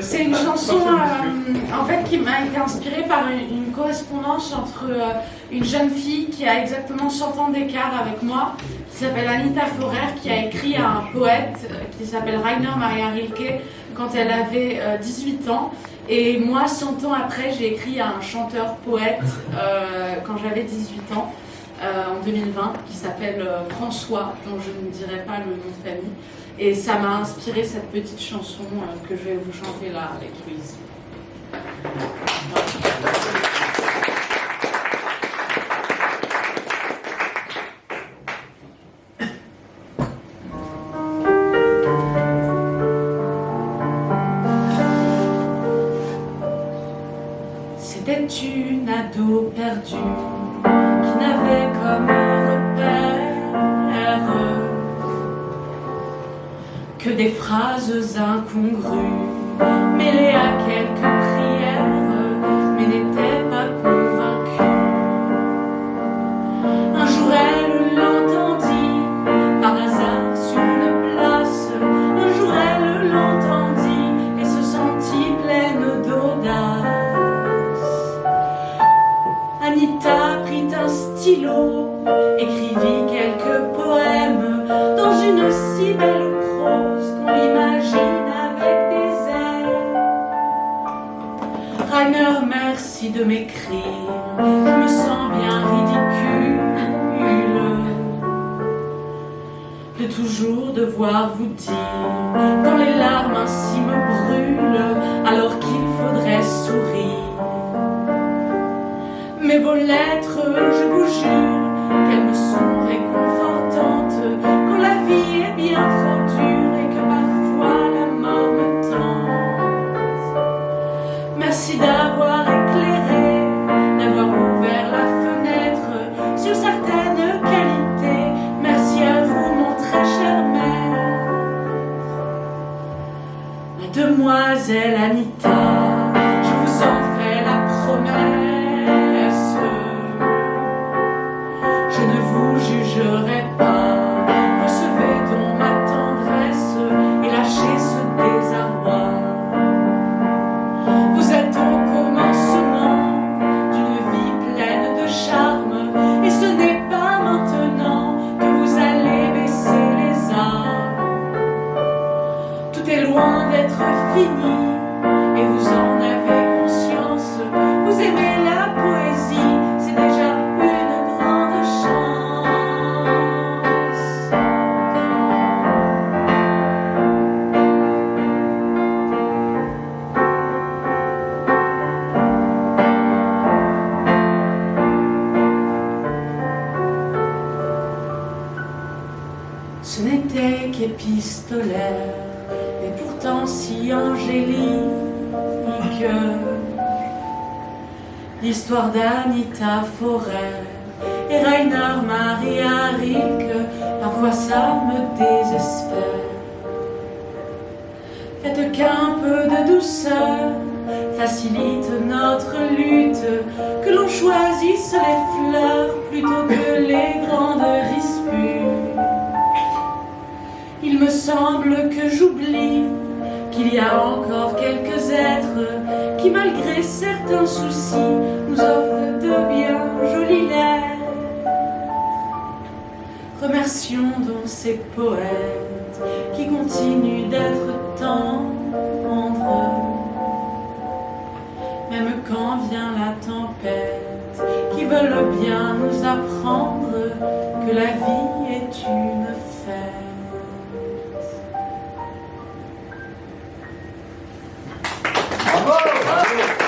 C'est une chanson en fait qui m'a été inspirée par une correspondance entre une jeune fille qui a exactement 100 ans d'écart avec moi, qui s'appelle Anita Forer, qui a écrit à un poète qui s'appelle Rainer Maria Rilke quand elle avait 18 ans. Et moi, 100 ans après, j'ai écrit à un chanteur-poète quand j'avais 18 ans, en 2020, qui s'appelle François, dont je ne dirai pas le nom de famille. Et ça m'a inspiré cette petite chanson que je vais vous chanter là avec Louise. C'était une ado perdue qui n'avait comme repère que des phrases incongrues mêlées à quelques prières, mais n'était pas convaincue. Un jour elle l'entendit par hasard sur une place. Un jour elle l'entendit et se sentit pleine d'audace. Anita prit un stylo, écrivit quelques poèmes dans une si belle prose qu'on l'imagine avec des airs. Rainer, merci de m'écrire, je me sens bien ridicule de toujours devoir vous dire quand les larmes ainsi me brûlent alors qu'il faudrait sourire. Mais vos lettres, je vous jure qu'elles me sont réconfortantes quand la vie est bien trop dure et que parfois la mort me tente. Merci d'avoir éclairé, d'avoir ouvert la fenêtre sur certaines qualités. Merci à vous, mon très cher maître. Mademoiselle Anita, je vous en fais la promesse. Je ne vous jugerai pas, recevez donc ma tendresse et lâchez ce désarroi. Vous êtes au commencement d'une vie pleine de charme, et ce n'est pas maintenant que vous allez baisser les armes. Tout est loin d'être fini, et vous en avez conscience. Vous aimez la poésie, c'est déjà une grande chance. Ce n'était qu'épistolaire, et pourtant si angélique, l'histoire d'Anita Forer et Rainer Maria Rilke. Parfois ça me désespère. Faites qu'un peu de douceur facilite notre lutte, que l'on choisisse les fleurs plutôt que les grandes rispures. Il me semble que j'oublie qu'il y a encore quelques êtres qui, malgré certains soucis, nous offrent de bien jolies lettres. Remercions donc ces poètes qui continuent d'être tendres, même quand vient la tempête, qui veulent bien nous apprendre que la vie est une fête. Bravo, bravo.